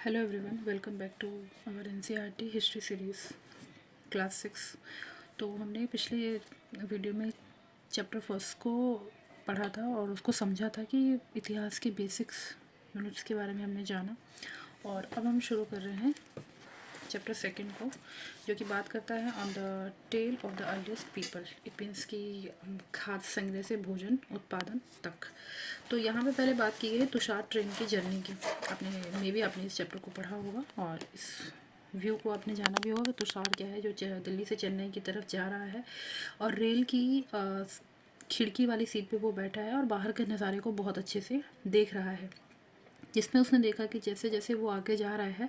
Hello everyone, welcome back to our NCERT history series class 6। तो हमने पिछले video में चैप्टर फर्स्ट को पढ़ा था और उसको समझा था कि इतिहास के बेसिक्स यूनिट्स के बारे में हमने जाना। और अब हम शुरू कर रहे हैं चैप्टर सेकंड को, जो कि बात करता है on the tale of the earliest people. It means कि खाद्य संग्रह से भोजन उत्पादन तक। तो यहाँ पे पहले बात की गई है तुषार ट्रेन की जर्नी की। आपने इस चैप्टर को पढ़ा होगा और इस व्यू को आपने जाना भी होगा कि तुषार क्या है, जो दिल्ली से चेन्नई की तरफ जा रहा है और रेल की खिड़की वाली सीट पे वो बैठा है और बाहर के नज़ारे को बहुत अच्छे से देख रहा है। जिसमें उसने देखा कि जैसे जैसे वो आगे जा रहा है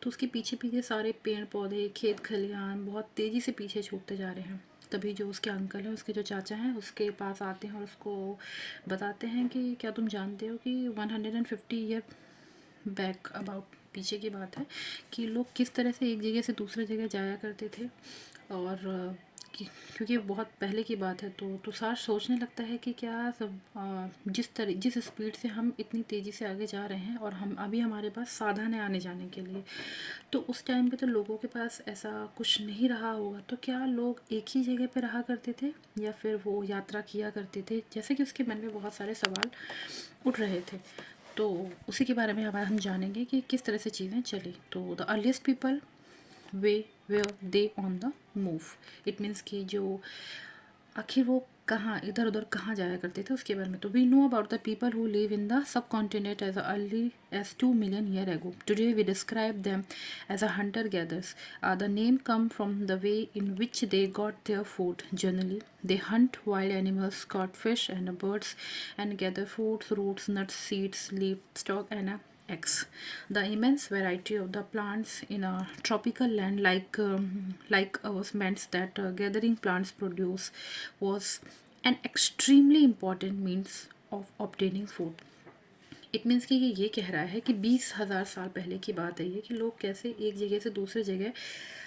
तो उसके पीछे पीछे सारे पेड़ पौधे, खेत खलिहान बहुत तेज़ी से पीछे छूटते जा रहे हैं। तभी जो उसके अंकल हैं, उसके जो चाचा हैं, उसके पास आते हैं और उसको बताते हैं कि क्या तुम जानते हो कि 150 ईयर बैक अबाउट पीछे की बात है कि लोग किस तरह से एक जगह से दूसरे जगह जाया करते थे। और क्योंकि बहुत पहले की बात है तो तुषार सोचने लगता है कि क्या सब जिस स्पीड से हम इतनी तेज़ी से आगे जा रहे हैं और हम अभी हमारे पास साधन है आने जाने के लिए, तो उस टाइम पे तो लोगों के पास ऐसा कुछ नहीं रहा होगा। तो क्या लोग एक ही जगह पे रहा करते थे या फिर वो यात्रा किया करते थे? जैसे कि उसके मन में बहुत सारे सवाल उठ रहे थे। तो उसी के बारे में हम जानेंगे कि किस तरह से चीज़ें चली। तो the earliest people they were they on the move. It means कि जो आखिर वो कहाँ इधर उधर कहाँ जाया करते थे उसके बारे में। तो we know about the people who live in the subcontinent as early as 2 million year ago. Today we describe them as a hunter gatherers. The name come from the way in which they got their food. Generally, they hunt wild animals, caught fish and birds, and gather fruits, roots, nuts, seeds, livestock, and eggs. The immense variety of the plants in a tropical land like ours meant that gathering plants produce was an extremely important means of obtaining food. It means कि ये कह रहा है कि 20,000 साल पहले की बात है ये, कि लोग कैसे एक जगह से दूसरे जगह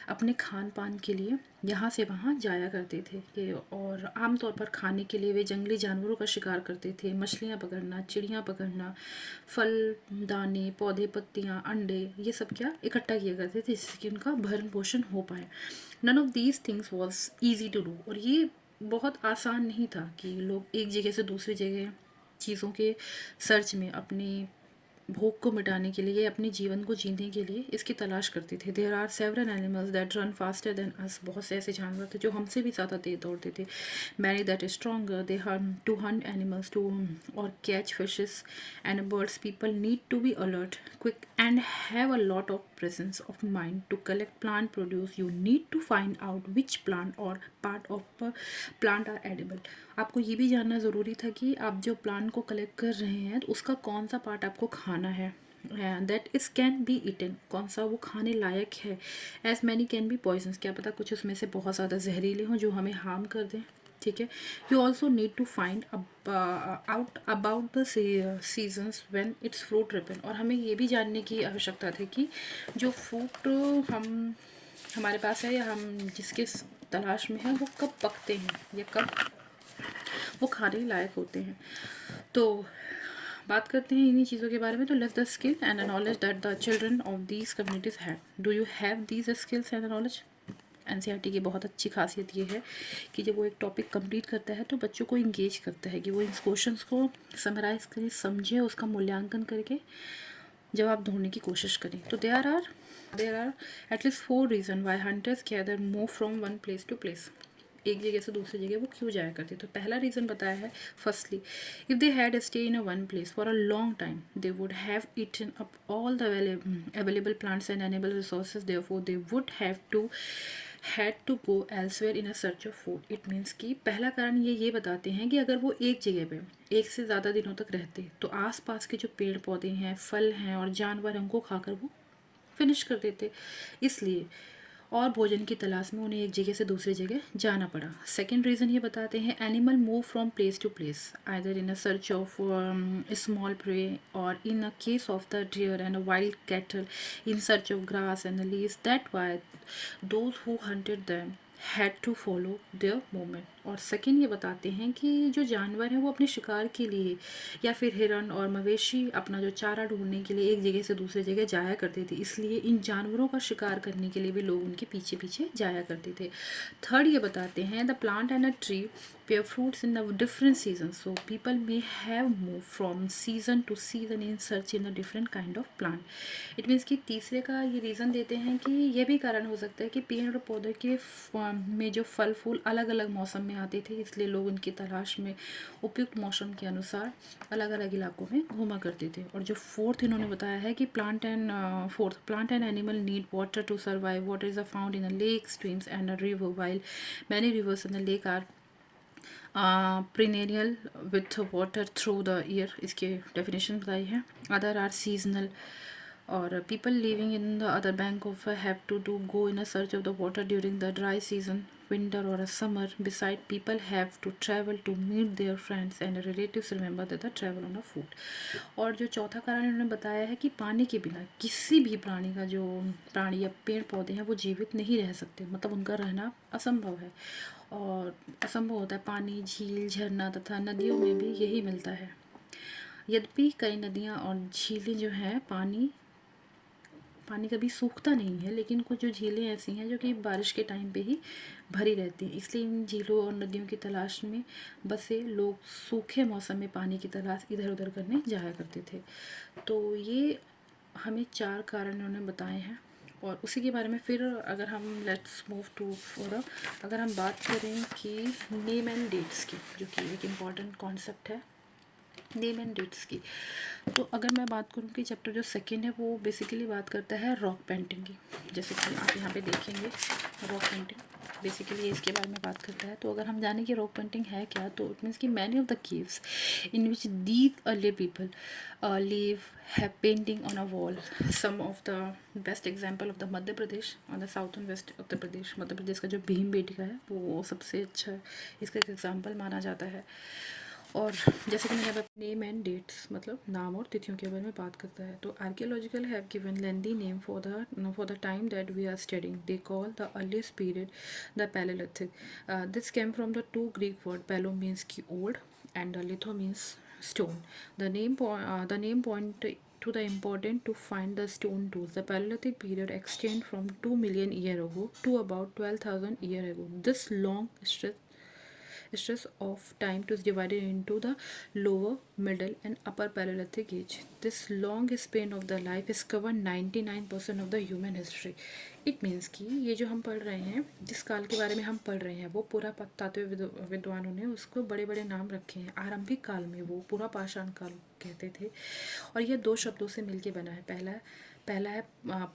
अपने खान पान के लिए यहाँ से वहाँ जाया करते थे कि, और आमतौर पर खाने के लिए वे जंगली जानवरों का शिकार करते थे, मछलियाँ पकड़ना, चिड़ियाँ पकड़ना, फल, दाने, पौधे, पत्तियाँ, अंडे, ये सब क्या इकट्ठा किया करते थे जिससे कि उनका भरण पोषण हो पाए। None of these things was easy to do. और ये बहुत आसान नहीं था कि लोग एक जगह से दूसरी जगह चीज़ों के सर्च में अपनी भूख को मिटाने के लिए, अपने जीवन को जीने के लिए इसकी तलाश करते थे। There are several animals that run faster than us. बहुत से ऐसे जानवर थे जो हमसे भी ज़्यादा तेज दौड़ते थे। Many that stronger they hunt to hunt animals to और catch fishes and birds. People need to be alert, quick and have a lot of presence of mind to collect plant produce. You need to find out which plant और part of plant are edible. आपको ये भी जानना ज़रूरी था कि आप जो प्लांट को कलेक्ट कर रहे हैं तो उसका कौन सा पार्ट आपको खाना है, that is can be eaten, कौन सा वो खाने लायक है। As many can be poisons, क्या पता कुछ उसमें से बहुत ज़्यादा जहरीले हों जो हमें हार्म कर दें। ठीक है। You also need to find out about the seasons when its fruit ripen. और हमें ये भी जानने की आवश्यकता थी कि जो फ्रूट हम हमारे पास है या हम जिसके तलाश में है वो कब पकते हैं या कब वो खाने लायक होते हैं। तो बात करते हैं इन्हीं चीज़ों के बारे में। तो let's the skill and the knowledge that the children of these communities have. Do you have these skills and the knowledge? NCERT की बहुत अच्छी खासियत ये है कि जब वो एक टॉपिक कंप्लीट करता है तो बच्चों को इंगेज करता है कि वो इन क्वेश्चंस को समराइज़ करें, समझे, उसका मूल्यांकन करके जवाब ढूंढने की कोशिश करें। तो there are at least 4 reason why hunters gather move from one place to place. एक जगह से दूसरी जगह वो क्यों जाया करते। तो पहला रीज़न बताया है, firstly if they had stay in a one place for a long time they would have eaten up all the available plants and animal resources, therefore they would have to had to go elsewhere in a search of food. It means कि पहला कारण ये बताते हैं कि अगर वो एक जगह पे एक से ज़्यादा दिनों तक रहते तो आसपास के जो पेड़ पौधे हैं, फल हैं और जानवर हैं, उनको खाकर वो फिनिश कर देते। इसलिए और भोजन की तलाश में उन्हें एक जगह से दूसरी जगह जाना पड़ा। सेकेंड रीज़न ये बताते हैं, animal move from place to place either in a search of small prey और in a case of the deer and wild cattle in search of grass and leaves. That why those who hunted them had to follow their movement. और second ये बताते हैं कि जो जानवर हैं वो अपने शिकार के लिए या फिर हिरन और मवेशी अपना जो चारा ढूंढने के लिए एक जगह से दूसरी जगह जाया करते थे, इसलिए इन जानवरों का शिकार करने के लिए भी लोग उनके पीछे पीछे जाया करते थे। थर्ड ये बताते हैं the plant and a tree bear fruits in the different seasons, so people may have moved from season to season in search in a different kind of plant। It means कि तीसरे का ये reason देते हैं कि यह भी कारण हो सकता है कि पेड़ और पौधे के में जो फल फूल अलग अलग मौसम में आते थे, इसलिए लोग उनकी तलाश में उपयुक्त मौसम के अनुसार अलग अलग इलाकों में घूमा करते थे। और जो फोर्थ इन्होंने बताया है कि plant and animal need water to survive. Water is found in a lake, streams and a river, while many rivers in the lake are perennial with water through the year, इसके definition बताई है। Other are seasonal और people living in the other bank of have to go in a search of the water during the dry season, winter or a summer. Beside, people have to travel to meet their friends and relatives. Remember that the travel on a foot। और जो चौथा कारण इन्होंने बताया है कि पानी के बिना किसी भी प्राणी या पेड़ पौधे हैं वो जीवित नहीं रह सकते, मतलब उनका रहना असंभव है। और असंभव होता है पानी, झील, झरना तथा नदियों में भी यही मिलता है। यद्यपि कई नदियाँ और झीलें जो हैं पानी कभी सूखता नहीं है, लेकिन कुछ जो झीलें ऐसी हैं जो कि बारिश के टाइम पे ही भरी रहती हैं, इसलिए इन झीलों और नदियों की तलाश में बसे लोग सूखे मौसम में पानी की तलाश इधर उधर करने जाया करते थे। तो ये हमें 4 कारण उन्होंने बताए हैं। और उसी के बारे में फिर अगर हम लेट्स मूव टू फॉर अगर हम बात करें कि नेम एंड डेट्स की, जो कि एक इम्पॉर्टेंट कॉन्सेप्ट है नेम एंड डेट्स की। तो अगर मैं बात करूँ कि चैप्टर जो सेकंड है वो बेसिकली बात करता है रॉक पेंटिंग की। जैसे कि आप यहाँ पे देखेंगे रॉक पेंटिंग बेसिकली इसके बारे में बात करता है। तो अगर हम जाने कि रॉक पेंटिंग है क्या, तो इट मीन्स कि many of the caves in which these early people live have painting on a wall. Some of the best example of the Madhya Pradesh on the south and west Uttar Pradesh, Madhya Pradesh का जो भीम बेटिका है वो सबसे अच्छा इसका एक एग्जाम्पल माना जाता है। और जैसे कि मैंने अब नेम एंड डेट्स मतलब नाम और तिथियों के बारे में बात करता है। तो archaeological have given lengthy name for the time that we are studying. They call the earliest period the palaeolithic. This came from the 2 Greek word, palaeo means की old and litho means stone। The name point to the important to find the stone tools। The Paleolithic period extend from 2 million year ago to about 12,000 year ago। This long stretch of time is divided into the lower, middle and upper Paleolithic age। This long span of the life is covered 99% of the human history। It means कि ये जो हम पढ़ रहे हैं, जिस काल के बारे में हम पढ़ रहे हैं, वो पूरा तात्विक विद्वानों ने उसको बड़े बड़े नाम रखे हैं। आरंभिक काल में वो पूरा पाषाण काल कहते थे और यह 2 शब्दों से मिलके बना है। पहला है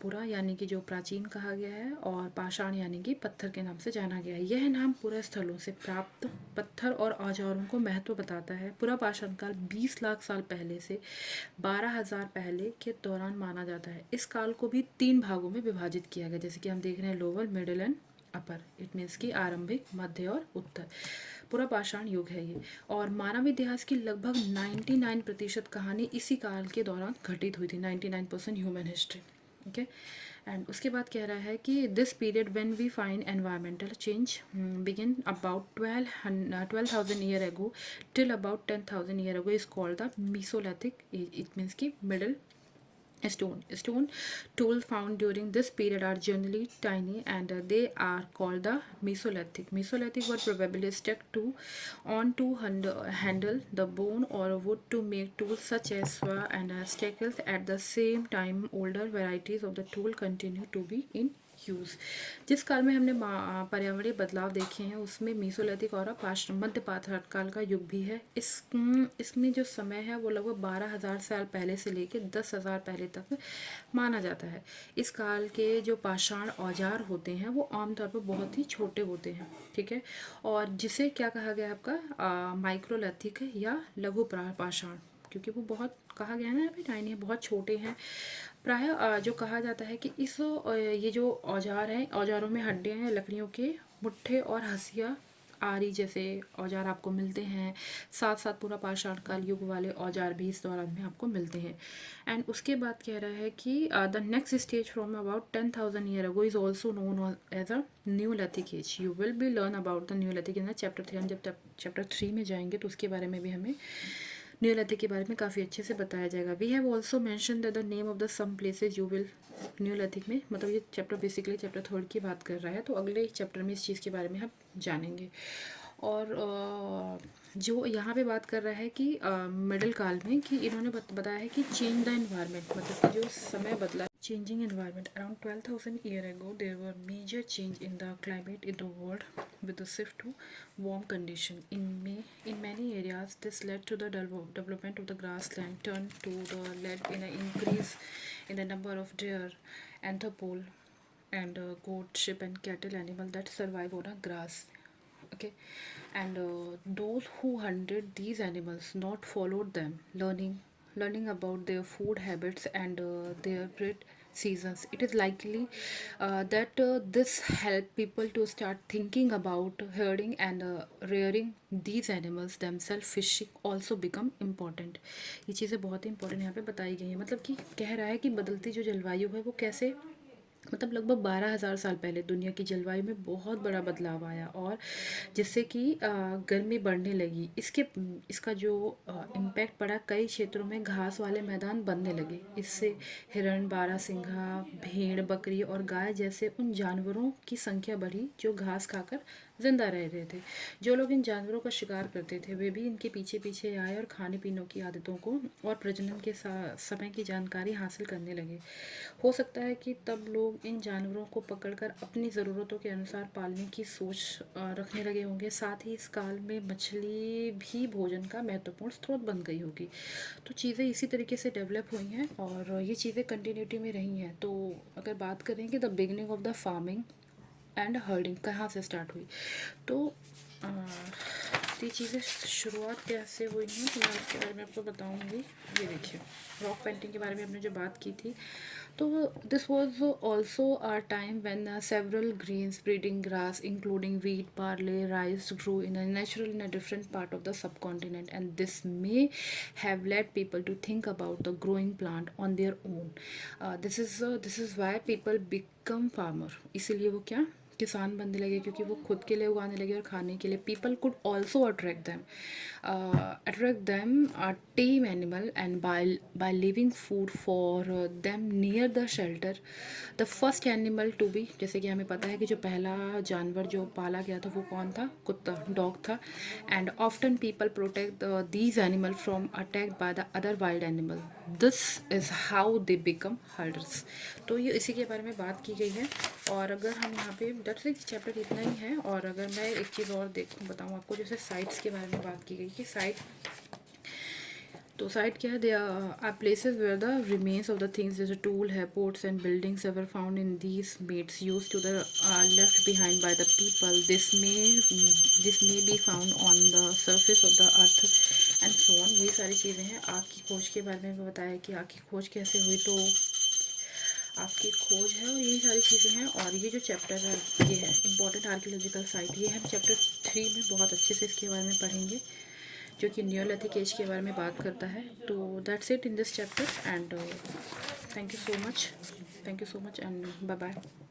पुरा यानी कि जो प्राचीन कहा गया है, और पाषाण यानी कि पत्थर के नाम से जाना गया है। यह नाम पूरा स्थलों से प्राप्त पत्थर और औजारों को महत्व बताता है। पूरा पाषाण काल 20 लाख साल पहले से 12,000 पहले के दौरान माना जाता है। इस काल को भी 3 भागों में विभाजित किया गया, जैसे कि हम देख रहे हैं lower, middle and upper. It means की आरंभिक, मध्य और उत्तर। पूरा पाषाण युग है ये। और मानव इतिहास की लगभग 99% कहानी इसी काल के दौरान घटित हुई थी। 99% ह्यूमन हिस्ट्री। ओके। एंड उसके बाद कह रहा है कि this period when we find environmental change begin about 12,000 year ago till about 10,000 year ago is called the mesolithic age. It means की middle Stone tools found during this period are generally tiny and they are called the Mesolithic। Mesolithic were probably stuck to handle the bone or wood to make tools such as saw and stackles। At the same time, older varieties of the tool continue to be in use. जिस काल में हमने पर्यावरणीय बदलाव देखे हैं उसमें Mesolithic और मध्य पाषाण काल का युग भी है। इसमें जो समय है वो लगभग 12,000 साल पहले से लेकर 10,000 पहले तक माना जाता है। इस काल के जो पाषाण औजार होते हैं वो आमतौर पर बहुत ही छोटे होते हैं, ठीक है। और जिसे क्या कहा गया आपका माइक्रोलिथिक या लघु पाषाण, क्योंकि वो बहुत कहा गया है ना, अभी टाइनी है, बहुत छोटे हैं। प्रायः जो कहा जाता है कि ये जो औजार हैं, औजारों में हड्डियाँ हैं, लकड़ियों के मुट्ठे और हंसिया आरी जैसे औजार आपको मिलते हैं, साथ साथ पूरा पाषाण काल युग वाले औजार भी इस दौरान में आपको मिलते हैं। एंड उसके बाद कह रहा है कि the next stage from about 10,000 year ago is also known as a neolithic age. You will be learn about the neolithic in the chapter 3। हम जब चैप्टर 3 में जाएंगे तो उसके बारे में भी हमें न्यूलिथिक के बारे में काफ़ी अच्छे से बताया जाएगा। We have also mention the name of the some places you will neolithic में, मतलब ये चैप्टर बेसिकली चैप्टर 3 की बात कर रहा है, तो अगले चैप्टर में इस चीज़ के बारे में हम जानेंगे। और जो यहाँ पे बात कर रहा है कि मिडिल काल में कि इन्होंने बताया है कि चेंज द एनवायरनमेंट, मतलब कि जो समय बदला, changing environment. Around 12,000 years ago, there were major change in the climate in the world with the shift to warm condition. In many areas, this led to the development of the grassland, turned to the led in an increase in the number of deer, anthropoid, and goat, sheep, and cattle animal that survive on a grass. Okay, and those who hunted these animals not followed them, learning about their food habits and their breed seasons. It is likely that this helped people to start thinking about herding and rearing these animals themselves. Fishing also become important. ये चीज़ें बहुत ही important यहाँ पे बताई गई हैं, मतलब कि कह रहा है कि बदलती जो जलवायु है वो कैसे, मतलब लगभग 12,000 साल पहले दुनिया की जलवायु में बहुत बड़ा बदलाव आया और जिससे कि गर्मी बढ़ने लगी। इसका जो इम्पैक्ट पड़ा, कई क्षेत्रों में घास वाले मैदान बनने लगे। इससे हिरण, बारहसिंघा, भेड़, बकरी और गाय जैसे उन जानवरों की संख्या बढ़ी जो घास खाकर जिंदा रह रहे थे। जो लोग इन जानवरों का शिकार करते थे वे भी इनके पीछे पीछे आए और खाने पीने की आदतों को और प्रजनन के समय की जानकारी हासिल करने लगे। हो सकता है कि तब लोग इन जानवरों को पकड़कर अपनी ज़रूरतों के अनुसार पालने की सोच रखने लगे होंगे। साथ ही इस काल में मछली भी भोजन का महत्वपूर्ण स्रोत बन गई होगी। तो चीज़ें इसी तरीके से डेवलप हुई हैं और ये चीज़ें कंटिन्यूटी में रही हैं। तो अगर बात करें कि the beginning of the farming and herding कहाँ से स्टार्ट हुई, तो ये चीज़ें शुरुआत कैसे हुई हैं तो मैं उसके बारे में आपको बताऊंगी। ये देखिए, रॉक पेंटिंग के बारे में हमने जो बात की थी, तो this was also are time when several grains breeding grass including wheat, barley, rice grew in a natural in a different part of the subcontinent, and this may have led people to think about the growing plant on their own. This is why people become farmer. इसीलिए वो क्या किसान बनने लगे, क्योंकि वो खुद के लिए उगाने लगे और खाने के लिए। People could also attract them tame animal and by living food for them near the shelter. The first animal to be, जैसे कि हमें पता है कि जो पहला जानवर जो पाला गया था वो कौन था, कुत्ता, डॉग था। And often people protect these animal from attacked by the other wild animal. This is how they become herders. तो ये इसी के बारे में बात की गई है। और अगर हम यहाँ पे दैट्स इट, चैप्टर इतना ही है। और अगर मैं एक चीज़ और बताऊँ आपको, जैसे साइट्स के बारे में बात की गई कि साइट, तो साइट क्या है, they are places where the remains of the things जैसे टूल है, pots and buildings ever found in these made use to the left behind by the people. This may be found on the surface of the earth and so on. ये सारी चीज़ें हैं। आग की खोज के बारे में बताया कि आग की खोज कैसे हुई, तो आपकी खोज है और यही सारी चीज़ें हैं। और ये जो चैप्टर है ये है इंपॉर्टेंट आर्कियोलॉजिकल साइट, ये हम चैप्टर 3 में बहुत अच्छे से इसके बारे में पढ़ेंगे, जो कि न्यूलिथिक एज के बारे में बात करता है। तो that's it in this chapter and thank you so much and bye bye.